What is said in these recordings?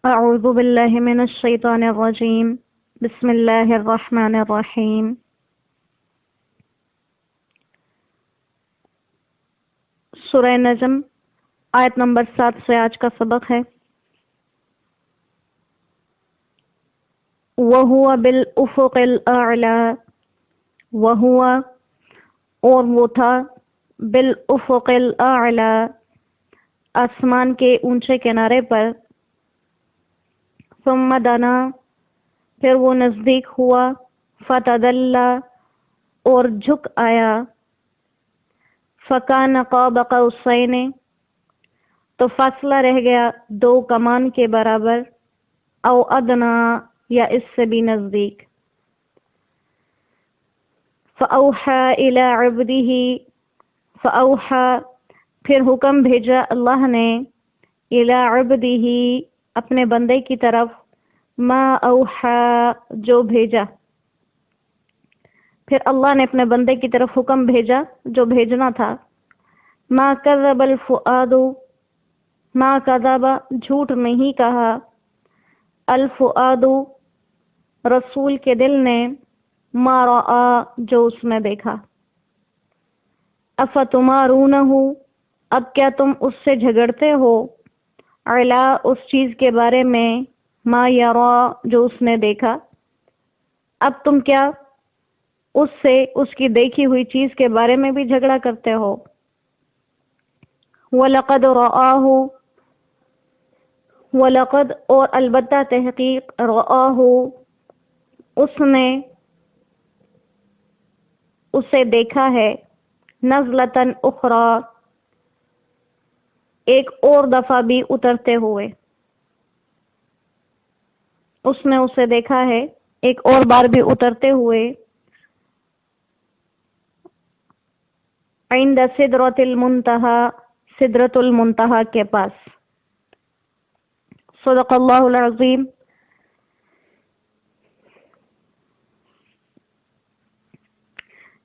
أعوذ بالله من الشيطان الرجيم بسم الله الرحمن الرحيم سورہ نجم آیت نمبر 7 سے آج کا سبق ہے۔ وَهُوَ بِالْأُفُقِ الْأَعْلَى، وَهُوَ اور وہ تھا، بِالْأُفُقِ الْأَعْلَى آسمان کے اونچے کنارے پر، ثم دنا پھر وہ نزدیک ہوا، فتدلی اور جھک آیا، فکان قاب قوسین تو فاصلہ رہ گیا 2 کمان کے برابر، او ادنا یا اس سے بھی نزدیک، فاوحی الی عبدہ فاوحی پھر حکم بھیجا اللہ نے، الی عبدہ اپنے بندے کی طرف، ما اوحی جو بھیجا، پھر اللہ نے اپنے بندے کی طرف حکم بھیجا جو بھیجنا تھا، ما کذب الفؤاد ما کذب جھوٹ نہیں کہا، الفؤاد رسول کے دل نے، ما رأى جو اس نے دیکھا، افتمارونہ اب کیا تم اس سے جھگڑتے ہو، علا اس چیز کے بارے میں، ما یرا جو اس نے دیکھا، اب تم کیا اس سے اس کی دیکھی ہوئی چیز کے بارے میں بھی جھگڑا کرتے ہو۔ وَلَقَدْ رَآهُ وَلَقَدْ اور البتہ تحقیق، رآہ اس نے اسے دیکھا ہے، نزلۃ اخری ایک اور دفعہ بھی اترتے ہوئے، اس نے اسے دیکھا ہے ایک اور بار بھی اترتے ہوئے، عند سدرۃ المنتہا سدرۃ المنتہا کے پاس۔ صدق اللہ العظیم۔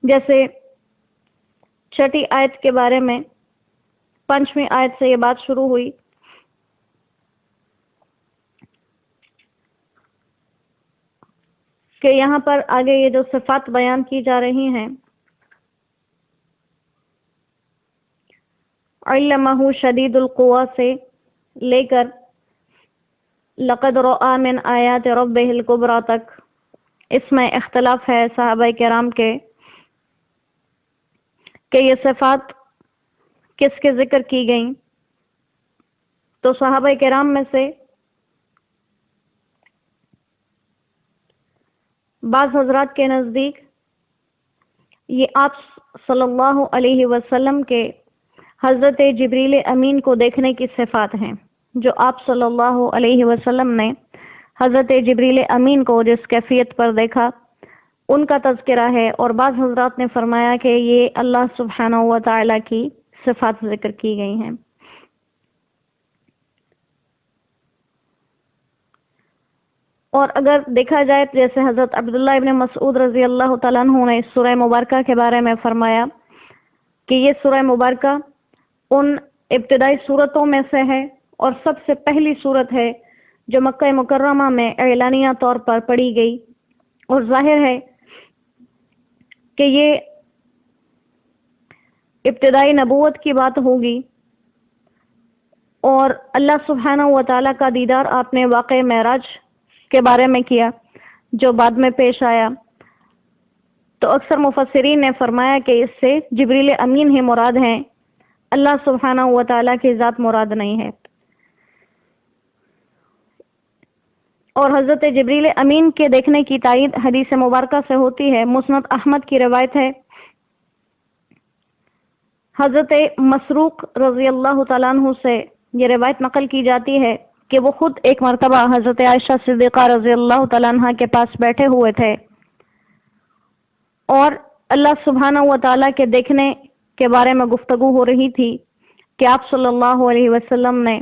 جیسے چھٹی آیت کے بارے میں 5ویں آیت سے یہ بات شروع ہوئی کہ یہاں پر آگے یہ جو صفات بیان کی جا رہی ہیں، علمہ شدید القویٰ سے لے کر لقد رأى من آیات ربہ الکبریٰ تک، اس میں اختلاف ہے صحابہ کرام کے کہ یہ صفات کس کے ذکر کی گئیں، تو صحابہ کرام میں سے بعض حضرات کے نزدیک یہ آپ صلی اللہ علیہ وسلم کے حضرت جبریل امین کو دیکھنے کی صفات ہیں، جو آپ صلی اللہ علیہ وسلم نے حضرت جبریل امین کو جس کیفیت پر دیکھا ان کا تذکرہ ہے، اور بعض حضرات نے فرمایا کہ یہ اللہ سبحانہ و تعالی کی صفات ذکر کی گئی ہیں۔ اور اگر دیکھا جائے جیسے حضرت عبداللہ ابن مسعود رضی اللہ تعالیٰ عنہ نے اس سورہ مبارکہ کے بارے میں فرمایا کہ یہ سورہ مبارکہ ان ابتدائی صورتوں میں سے ہے اور سب سے پہلی صورت ہے جو مکہ مکرمہ میں اعلانیہ طور پر پڑھی گئی، اور ظاہر ہے کہ یہ ابتدائی نبوت کی بات ہوگی، اور اللہ سبحانہ و تعالیٰ کا دیدار آپ نے واقع معراج کے بارے میں کیا جو بعد میں پیش آیا، تو اکثر مفسرین نے فرمایا کہ اس سے جبریل امین ہی مراد ہیں، اللہ سبحانہ و تعالیٰ کی ذات مراد نہیں ہے۔ اور حضرت جبریل امین کے دیکھنے کی تائید حدیث مبارکہ سے ہوتی ہے، مسند احمد کی روایت ہے، حضرت مسروق رضی اللہ تعالیٰ عنہ سے یہ روایت نقل کی جاتی ہے کہ وہ خود ایک مرتبہ حضرت عائشہ صدیقہ رضی اللہ تعالیٰ عنہ کے پاس بیٹھے ہوئے تھے، اور اللہ سبحانہ و تعالیٰ کے دیکھنے کے بارے میں گفتگو ہو رہی تھی کہ آپ صلی اللہ علیہ وسلم نے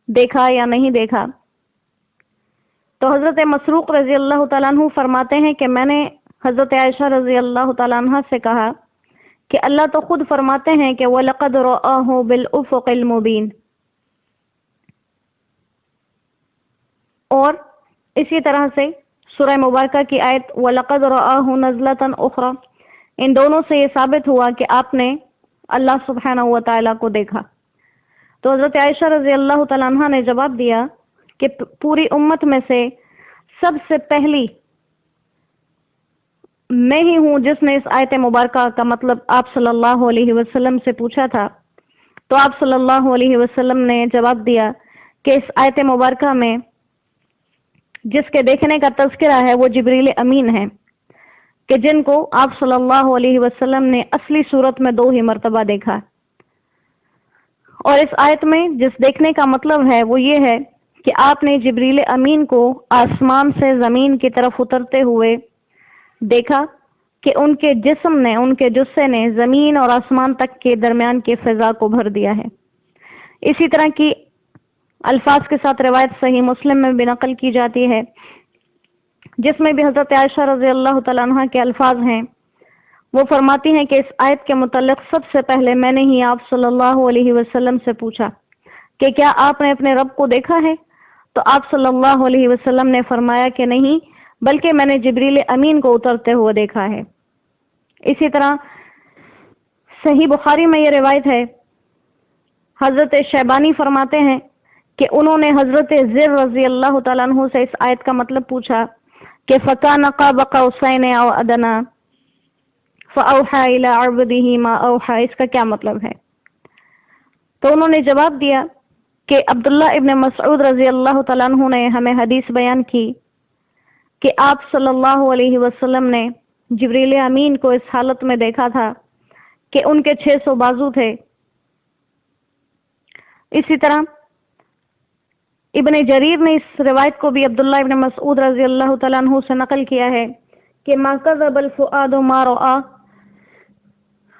دیکھا یا نہیں دیکھا، تو حضرت مسروق رضی اللہ تعالیٰ عنہ فرماتے ہیں کہ میں نے حضرت عائشہ رضی اللہ تعالیٰ عنہ سے کہا کہ اللہ تو خود فرماتے ہیں کہ وَلَقَدْ رَآهُ بِالْأُفُقِ الْمُبِينِ، اور اسی طرح سے سورہ مبارکہ کی آیت وَلَقَدْ رَآهُ نَزْلَةً أُخْرَى، ان دونوں سے یہ ثابت ہوا کہ آپ نے اللہ سبحانہ و تعالیٰ کو دیکھا۔ تو حضرت عائشہ رضی اللہ تعالیٰ عنہ نے جواب دیا کہ پوری امت میں سے سب سے پہلی میں ہی ہوں جس نے اس آیت مبارکہ کا مطلب آپ صلی اللہ علیہ وسلم سے پوچھا تھا۔ تو آپ صلی اللہ علیہ وسلم نے جواب دیا کہ اس آیت مبارکہ میں جس کے دیکھنے کا تذکرہ ہے وہ جبریل امین ہے، کہ جن کو آپ صلی اللہ علیہ وسلم نے اصلی صورت میں 2 ہی مرتبہ دیکھا۔ اور اس آیت میں جس دیکھنے کا مطلب ہے وہ یہ ہے کہ آپ نے جبریل امین کو آسمان سے زمین کی طرف اترتے ہوئے دیکھا کہ ان کے جسم نے، ان کے جثے نے زمین اور آسمان تک کے درمیان کی فضا کو بھر دیا ہے۔ اسی طرح کی الفاظ کے ساتھ روایت صحیح مسلم میں بھی نقل کی جاتی ہے، جس میں بھی حضرت عائشہ رضی اللہ تعالیٰ عنہ کے الفاظ ہیں۔ وہ فرماتی ہیں کہ اس آیت کے متعلق سب سے پہلے میں نے ہی آپ صلی اللہ علیہ وسلم سے پوچھا کہ کیا آپ نے اپنے رب کو دیکھا ہے؟ تو آپ صلی اللہ علیہ وسلم نے فرمایا کہ نہیں، بلکہ میں نے جبریل امین کو اترتے ہوئے دیکھا ہے۔ اسی طرح صحیح بخاری میں یہ روایت ہے، حضرت شیبانی فرماتے ہیں کہ انہوں نے حضرت زر رضی اللہ تعالیٰ عنہ سے اس آیت کا مطلب پوچھا کہ فَكَانَ قَابَ قَوْسَيْنِ أَوْ أَدْنَىٰ فَأَوْحَىٰ إِلَىٰ عَبْدِهِ مَا أَوْحَىٰ، اس کا کیا مطلب ہے؟ تو انہوں نے جواب دیا کہ عبداللہ ابن مسعود رضی اللہ تعالیٰ عنہ نے ہمیں حدیث بیان کی کہ آپ صلی اللہ علیہ وسلم نے جبریل امین کو اس حالت میں دیکھا تھا کہ ان کے 600 بازو تھے۔ اسی طرح ابن جریر نے اس روایت کو بھی عبداللہ ابن مسعود رضی اللہ تعالیٰ عنہ سے نقل کیا ہے کہ ما کذب الفؤاد ما رأى،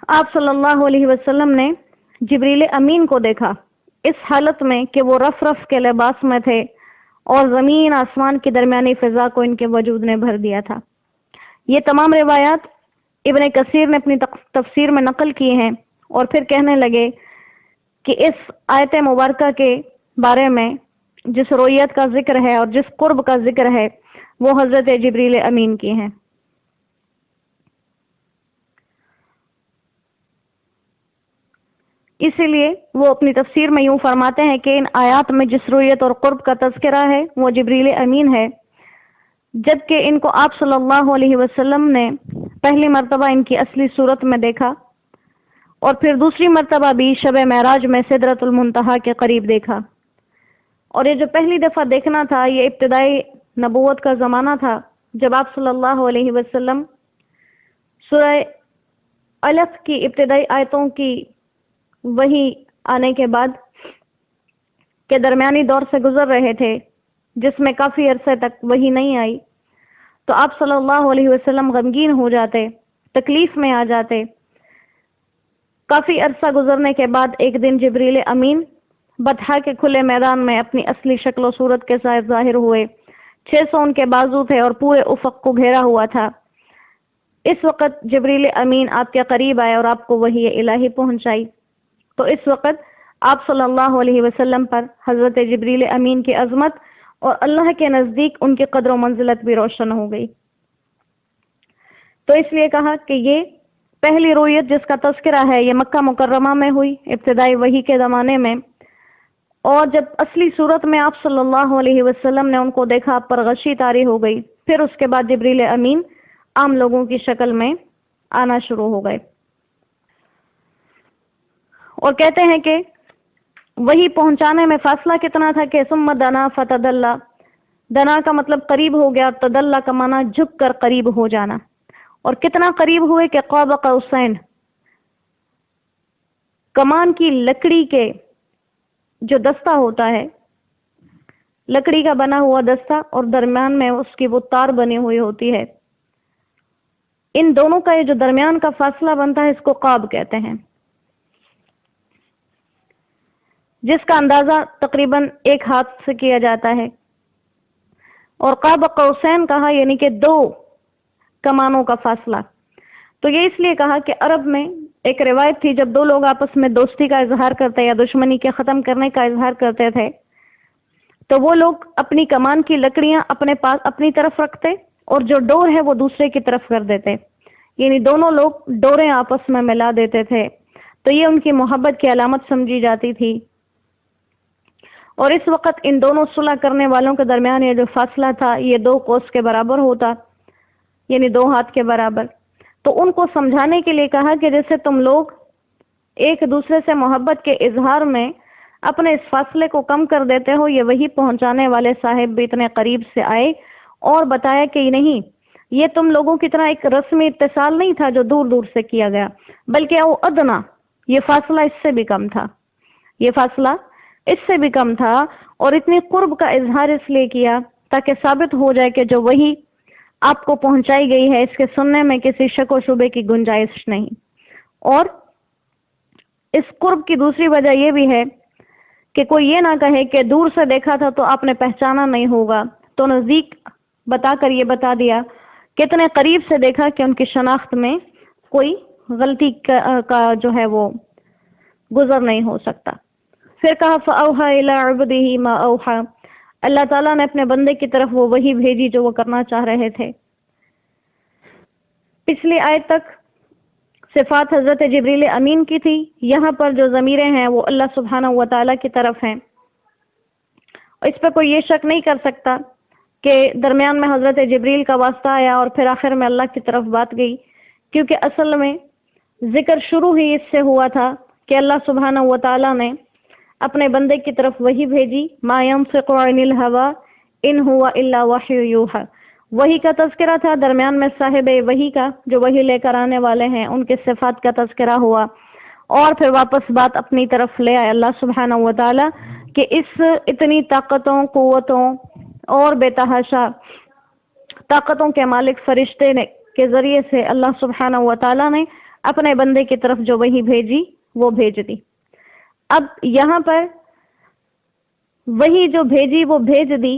آپ صلی اللہ علیہ وسلم نے جبریل امین کو دیکھا اس حالت میں کہ وہ رف رف کے لباس میں تھے اور زمین آسمان کی درمیانی فضا کو ان کے وجود نے بھر دیا تھا۔ یہ تمام روایات ابن کثیر نے اپنی تفسیر میں نقل کی ہیں، اور پھر کہنے لگے کہ اس آیت مبارکہ کے بارے میں جس رویت کا ذکر ہے اور جس قرب کا ذکر ہے وہ حضرت جبریل امین کی ہیں۔ اسی لیے وہ اپنی تفسیر میں یوں فرماتے ہیں کہ ان آیات میں جس رویت اور قرب کا تذکرہ ہے وہ جبریل امین ہے، جبکہ ان کو آپ صلی اللہ علیہ وسلم نے پہلی مرتبہ ان کی اصلی صورت میں دیکھا، اور پھر دوسری مرتبہ بھی شب معراج میں سدرۃ المنتہا کے قریب دیکھا۔ اور یہ جو پہلی دفعہ دیکھنا تھا یہ ابتدائی نبوت کا زمانہ تھا، جب آپ صلی اللہ علیہ وسلم سورہ علق کی ابتدائی آیتوں کی وحی آنے کے بعد کے درمیانی دور سے گزر رہے تھے، جس میں کافی عرصے تک وحی نہیں آئی، تو آپ صلی اللہ علیہ وسلم غمگین ہو جاتے، تکلیف میں آ جاتے۔ کافی عرصہ گزرنے کے بعد ایک دن جبریل امین بطحا کے کھلے میدان میں اپنی اصلی شکل و صورت کے ساتھ ظاہر ہوئے۔ 600 ان کے بازو تھے اور پورے افق کو گھیرا ہوا تھا۔ اس وقت جبریل امین آپ کے قریب آئے اور آپ کو وحی الہی پہنچائی۔ تو اس وقت آپ صلی اللہ علیہ وسلم پر حضرت جبریل امین کی عظمت اور اللہ کے نزدیک ان کی قدر و منزلت بھی روشن ہو گئی۔ تو اس لیے کہا کہ یہ پہلی رویت جس کا تذکرہ ہے یہ مکہ مکرمہ میں ہوئی ابتدائی وحی کے زمانے میں، اور جب اصلی صورت میں آپ صلی اللہ علیہ وسلم نے ان کو دیکھا آپ پر غشی طاری ہو گئی، پھر اس کے بعد جبریل امین عام لوگوں کی شکل میں آنا شروع ہو گئے۔ اور کہتے ہیں کہ وہی پہنچانے میں فاصلہ کتنا تھا کہ ثم دنا فتدلّا، دنا کا مطلب قریب ہو گیا، تدلّا کا معنی جھک کر قریب ہو جانا، اور کتنا قریب ہوئے کہ قاب قوسین، کمان کی لکڑی کے جو دستہ ہوتا ہے، لکڑی کا بنا ہوا دستہ اور درمیان میں اس کی وہ تار بنی ہوئی ہوتی ہے، ان دونوں کا یہ جو درمیان کا فاصلہ بنتا ہے اس کو قاب کہتے ہیں، جس کا اندازہ تقریباً 1 ہاتھ سے کیا جاتا ہے۔ اور قاب قوسین کہا یعنی کہ 2 کمانوں کا فاصلہ۔ تو یہ اس لیے کہا کہ عرب میں ایک روایت تھی، جب 2 لوگ آپس میں دوستی کا اظہار کرتے یا دشمنی کے ختم کرنے کا اظہار کرتے تھے تو وہ لوگ اپنی کمان کی لکڑیاں اپنے پاس اپنی طرف رکھتے اور جو ڈور ہے وہ دوسرے کی طرف کر دیتے، یعنی دونوں لوگ ڈوریں آپس میں ملا دیتے تھے، تو یہ ان کی محبت کی علامت سمجھی جاتی تھی۔ اور اس وقت ان دونوں صلح کرنے والوں کے درمیان یہ جو فاصلہ تھا یہ 2 کوس کے برابر ہوتا، یعنی 2 ہاتھ کے برابر۔ تو ان کو سمجھانے کے لیے کہا کہ جیسے تم لوگ ایک دوسرے سے محبت کے اظہار میں اپنے اس فاصلے کو کم کر دیتے ہو، یہ وہی پہنچانے والے صاحب بھی اتنے قریب سے آئے اور بتایا کہ نہیں، یہ تم لوگوں کی طرح ایک رسمی اتصال نہیں تھا جو دور دور سے کیا گیا، بلکہ او ادنا، یہ فاصلہ اس سے بھی کم تھا، یہ فاصلہ اس سے بھی کم تھا، اور اتنی قرب کا اظہار اس لیے کیا تاکہ ثابت ہو جائے کہ جو وہی آپ کو پہنچائی گئی ہے اس کے سننے میں کسی شک و شبے کی گنجائش نہیں۔ اور اس قرب کی دوسری وجہ یہ بھی ہے کہ کوئی یہ نہ کہے کہ دور سے دیکھا تھا تو آپ نے پہچانا نہیں ہوگا، تو نزدیک بتا کر یہ بتا دیا کتنے قریب سے دیکھا کہ ان کی شناخت میں کوئی غلطی کا جو ہے وہ گزر نہیں ہو سکتا۔ پھر کہا فَأَوْحَى إِلَىٰ عَبْدِهِ مَا أَوْحَىٰ، اللہ تعالیٰ نے اپنے بندے کی طرف وہ وحی بھیجی جو وہ کرنا چاہ رہے تھے۔ پچھلی آیت تک صفات حضرت جبریل امین کی تھی، یہاں پر جو ضمیریں ہیں وہ اللہ سبحانہ و تعالیٰ کی طرف ہیں۔ اس پہ کوئی یہ شک نہیں کر سکتا کہ درمیان میں حضرت جبریل کا واسطہ آیا اور پھر آخر میں اللہ کی طرف بات گئی، کیونکہ اصل میں ذکر شروع ہی اس سے ہوا تھا کہ اللہ سبحانہ و تعالیٰ نے اپنے بندے کی طرف وحی بھیجی، ما ينطق عن الهوى ان هو الا وحی یوحی، وحی کا تذکرہ تھا، درمیان میں صاحب وحی کا جو وحی لے کر آنے والے ہیں ان کے صفات کا تذکرہ ہوا، اور پھر واپس بات اپنی طرف لے آئے اللہ سبحانہ و تعالیٰ کہ اس اتنی طاقتوں، قوتوں اور بے تحاشا طاقتوں کے مالک فرشتے کے ذریعے سے اللہ سبحانہ و تعالیٰ نے اپنے بندے کی طرف جو وحی بھیجی وہ بھیج دی۔ اب یہاں پر وہی جو بھیجی وہ بھیج دی،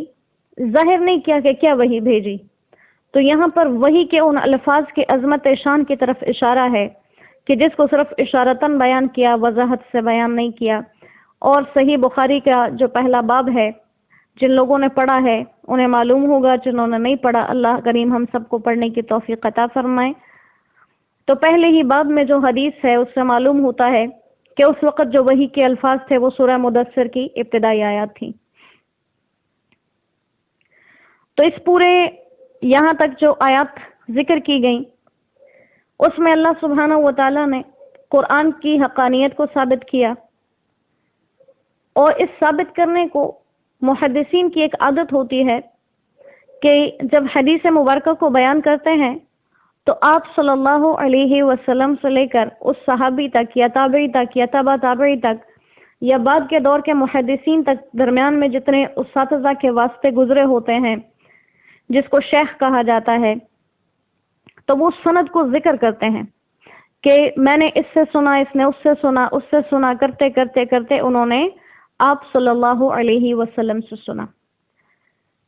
ظاہر نہیں کیا کہ کیا وہی بھیجی، تو یہاں پر وہی کے ان الفاظ کی عظمت شان کی طرف اشارہ ہے کہ جس کو صرف اشارتاً بیان کیا، وضاحت سے بیان نہیں کیا۔ اور صحیح بخاری کا جو پہلا باب ہے، جن لوگوں نے پڑھا ہے انہیں معلوم ہوگا، جنہوں نے نہیں پڑھا اللہ کریم ہم سب کو پڑھنے کی توفیق عطا فرمائے۔ تو پہلے ہی باب میں جو حدیث ہے اس سے معلوم ہوتا ہے کہ اس وقت جو وحی کے الفاظ تھے وہ سورہ مدثر کی ابتدائی آیات تھیں۔ تو اس پورے یہاں تک جو آیات ذکر کی گئیں اس میں اللہ سبحانہ و تعالیٰ نے قرآن کی حقانیت کو ثابت کیا، اور اس ثابت کرنے کو محدثین کی ایک عادت ہوتی ہے کہ جب حدیث مبارکہ کو بیان کرتے ہیں تو آپ صلی اللہ علیہ وسلم سے لے کر اس صحابی تک یا تابعی تک یا تبع تابعی تک یا بعد کے دور کے محدثین تک درمیان میں جتنے اساتذہ کے واسطے گزرے ہوتے ہیں جس کو شیخ کہا جاتا ہے، تو وہ سند کو ذکر کرتے ہیں کہ میں نے اس سے سنا، اس نے اس سے سنا، اس سے سنا، کرتے کرتے کرتے انہوں نے آپ صلی اللہ علیہ وسلم سے سنا،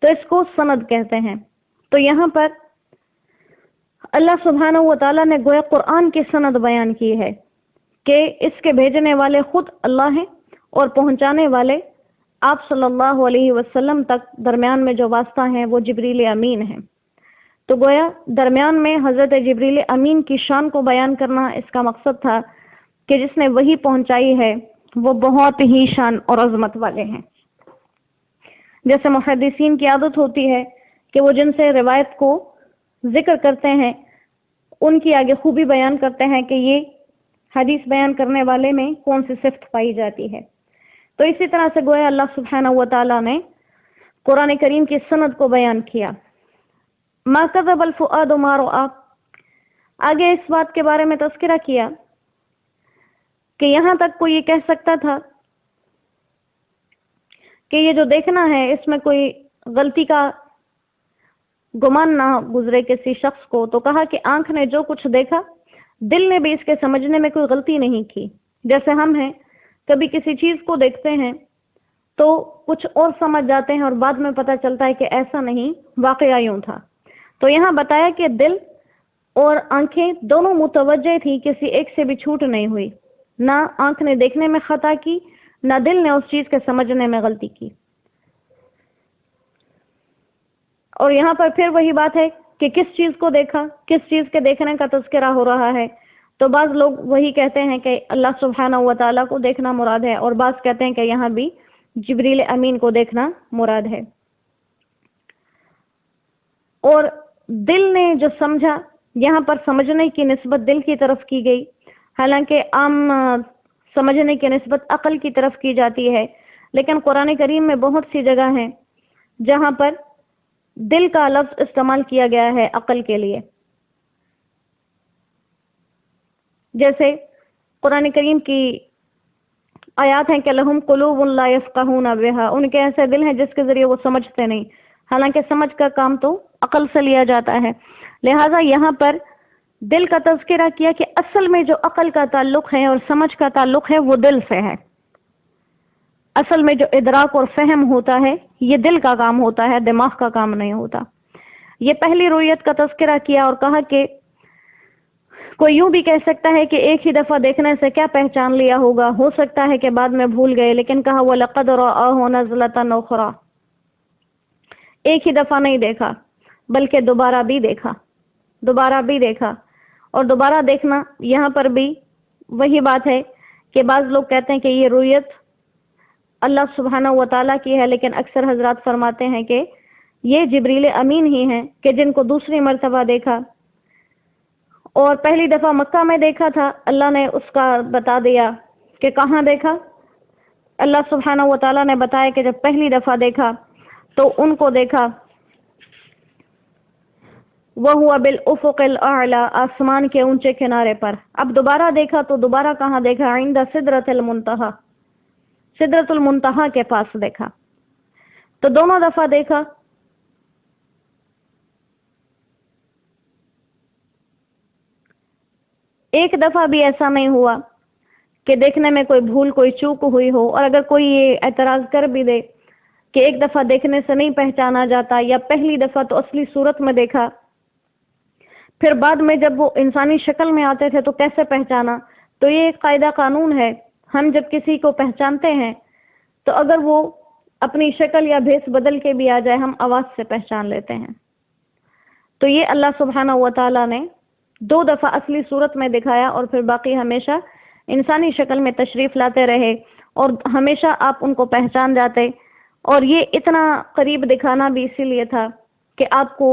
تو اس کو سند کہتے ہیں۔ تو یہاں پر اللہ سبحانہ و تعالیٰ نے گویا قرآن کی سند بیان کی ہے کہ اس کے بھیجنے والے خود اللہ ہیں اور پہنچانے والے آپ صلی اللہ علیہ وسلم تک درمیان میں جو واسطہ ہیں وہ جبریل امین ہیں۔ تو گویا درمیان میں حضرت جبریل امین کی شان کو بیان کرنا اس کا مقصد تھا کہ جس نے وہی پہنچائی ہے وہ بہت ہی شان اور عظمت والے ہیں۔ جیسے محدثین کی عادت ہوتی ہے کہ وہ جن سے روایت کو ذکر کرتے ہیں ان کی آگے خوبی بیان کرتے ہیں کہ یہ حدیث بیان کرنے والے میں کون سی صفت پائی جاتی ہے۔ تو اسی طرح سے گویا اللہ سبحانہ و تعالیٰ نے قرآن کریم کی سند کو بیان کیا۔ ما کذب الفؤاد ما رأى، آگے اس بات کے بارے میں تذکرہ کیا کہ یہاں تک کوئی یہ کہہ سکتا تھا کہ یہ جو دیکھنا ہے اس میں کوئی غلطی کا گمان نہ گزرے کسی شخص کو، تو کہا کہ آنکھ نے جو کچھ دیکھا دل نے بھی اس کے سمجھنے میں کوئی غلطی نہیں کی۔ جیسے ہم ہیں کبھی کسی چیز کو دیکھتے ہیں تو کچھ اور سمجھ جاتے ہیں اور بعد میں پتہ چلتا ہے کہ ایسا نہیں، واقعہ یوں تھا۔ تو یہاں بتایا کہ دل اور آنکھیں دونوں متوجہ تھی، کسی ایک سے بھی چھوٹ نہیں ہوئی، نہ آنکھ نے دیکھنے میں خطا کی نہ دل نے اس چیز کے سمجھنے میں غلطی کی۔ اور یہاں پر پھر وہی بات ہے کہ کس چیز کو دیکھا، کس چیز کے دیکھنے کا تذکرہ ہو رہا ہے. تو بعض لوگ وہی کہتے ہیں کہ اللہ سبحانہ و تعالیٰ کو دیکھنا مراد ہے، اور بعض کہتے ہیں کہ یہاں بھی جبریل امین کو دیکھنا مراد ہے. اور دل نے جو سمجھا، یہاں پر سمجھنے کی نسبت دل کی طرف کی گئی، حالانکہ عام سمجھنے کی نسبت عقل کی طرف کی جاتی ہے، لیکن قرآن کریم میں بہت سی جگہ ہیں جہاں پر دل کا لفظ استعمال کیا گیا ہے عقل کے لیے. جیسے قرآن کریم کی آیات ہیں کہ لہم قلوب لا یفقہون بہا، ان کے ایسے دل ہیں جس کے ذریعے وہ سمجھتے نہیں، حالانکہ سمجھ کا کام تو عقل سے لیا جاتا ہے. لہٰذا یہاں پر دل کا تذکرہ کیا کہ اصل میں جو عقل کا تعلق ہے اور سمجھ کا تعلق ہے وہ دل سے ہے. اصل میں جو ادراک اور فہم ہوتا ہے یہ دل کا کام ہوتا ہے، دماغ کا کام نہیں ہوتا. یہ پہلی رویت کا تذکرہ کیا اور کہا کہ کوئی یوں بھی کہہ سکتا ہے کہ ایک ہی دفعہ دیکھنے سے کیا پہچان لیا ہوگا، ہو سکتا ہے کہ بعد میں بھول گئے، لیکن کہا وَلَقَدْ رَآهُ نَزْلَةً أُخْرَىٰ، ایک ہی دفعہ نہیں دیکھا بلکہ دوبارہ بھی دیکھا، دوبارہ بھی دیکھا. اور دوبارہ دیکھنا یہاں پر بھی وہی بات ہے کہ بعض لوگ کہتے ہیں کہ یہ رویت اللہ سبحانہ و تعالیٰ کی ہے، لیکن اکثر حضرات فرماتے ہیں کہ یہ جبریل امین ہی ہیں کہ جن کو دوسری مرتبہ دیکھا. اور پہلی دفعہ مکہ میں دیکھا تھا، اللہ نے اس کا بتا دیا کہ کہاں دیکھا. اللہ سبحانہ و تعالیٰ نے بتایا کہ جب پہلی دفعہ دیکھا تو ان کو دیکھا وَهُوَ بِالْأُفُقِ الْأَعْلَى، آسمان کے اونچے کنارے پر. اب دوبارہ دیکھا تو دوبارہ کہاں دیکھا؟ عند سدرۃ المنتہا، سدرۃ المنتہا کے پاس دیکھا. تو دونوں دفعہ دیکھا. ایک دفعہ بھی ایسا نہیں ہوا کہ دیکھنے میں کوئی بھول کوئی چوک ہوئی ہو. اور اگر کوئی یہ اعتراض کر بھی دے کہ ایک دفعہ دیکھنے سے نہیں پہچانا جاتا، یا پہلی دفعہ تو اصلی صورت میں دیکھا، پھر بعد میں جب وہ انسانی شکل میں آتے تھے تو کیسے پہچانا، تو یہ ایک قاعدہ قانون ہے. ہم جب کسی کو پہچانتے ہیں تو اگر وہ اپنی شکل یا بھیس بدل کے بھی آ جائے ہم آواز سے پہچان لیتے ہیں. تو یہ اللہ سبحانہ و تعالیٰ نے 2 دفعہ اصلی صورت میں دکھایا، اور پھر باقی ہمیشہ انسانی شکل میں تشریف لاتے رہے اور ہمیشہ آپ ان کو پہچان جاتے. اور یہ اتنا قریب دکھانا بھی اسی لیے تھا کہ آپ کو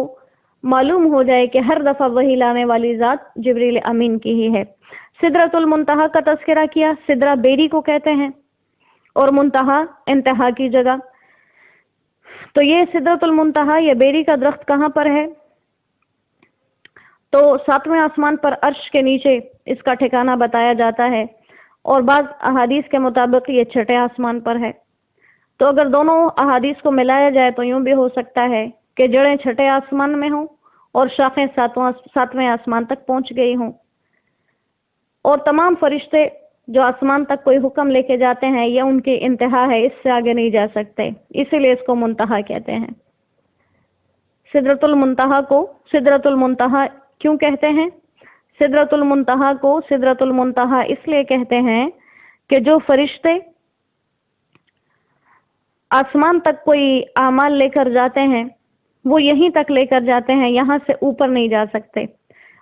معلوم ہو جائے کہ ہر دفعہ وہی لانے والی ذات جبریل امین کی ہی ہے. سدرۃ المنتہا کا تذکرہ کیا. سدرہ بیری کو کہتے ہیں اور منتہا انتہا کی جگہ. تو یہ سدرۃ المنتہا، یہ بیری کا درخت کہاں پر ہے؟ تو 7ویں آسمان پر عرش کے نیچے اس کا ٹھکانہ بتایا جاتا ہے، اور بعض احادیث کے مطابق یہ 6 آسمان پر ہے. تو اگر دونوں احادیث کو ملایا جائے تو یوں بھی ہو سکتا ہے کہ جڑیں 6 آسمان میں ہوں اور شاخیں 7ویں آسمان تک پہنچ گئی ہوں. اور تمام فرشتے جو آسمان تک کوئی حکم لے کے جاتے ہیں یہ ان کی انتہا ہے، اس سے آگے نہیں جا سکتے، اسی لیے اس کو منتہا کہتے ہیں. سدرۃ المنتہا کو سدرۃ المنتہا کیوں کہتے ہیں؟ سدرۃ المنتہا کو سدرۃ المنتہا اس لیے کہتے ہیں کہ جو فرشتے آسمان تک کوئی اعمال لے کر جاتے ہیں وہ یہیں تک لے کر جاتے ہیں، یہاں سے اوپر نہیں جا سکتے.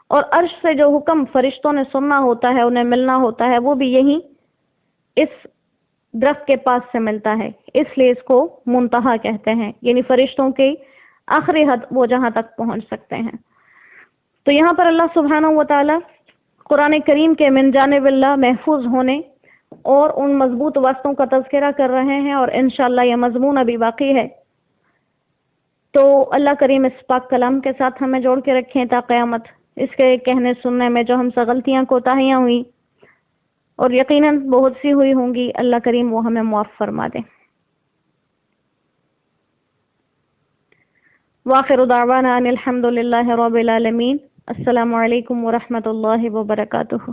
اور عرش سے جو حکم فرشتوں نے سننا ہوتا ہے، انہیں ملنا ہوتا ہے، وہ بھی یہیں اس درخت کے پاس سے ملتا ہے، اس لیے اس کو منتہا کہتے ہیں، یعنی فرشتوں کی آخری حد وہ جہاں تک پہنچ سکتے ہیں. تو یہاں پر اللہ سبحانہ و تعالی قرآن کریم کے من جانب اللہ محفوظ ہونے اور ان مضبوط واسطوں کا تذکرہ کر رہے ہیں، اور انشاءاللہ یہ مضمون ابھی باقی ہے. تو اللہ کریم اس پاک کلام کے ساتھ ہمیں جوڑ کے رکھیں تا قیامت. اس کے کہنے سننے میں جو ہم سے غلطیاں کوتاہیاں ہوئیں اور یقیناً بہت سی ہوئی ہوں گی، اللہ کریم وہ ہمیں معاف فرما دے. وآخر دعوانا ان الحمد للہ رب العالمین. السلام علیکم ورحمۃ اللہ وبرکاتہ.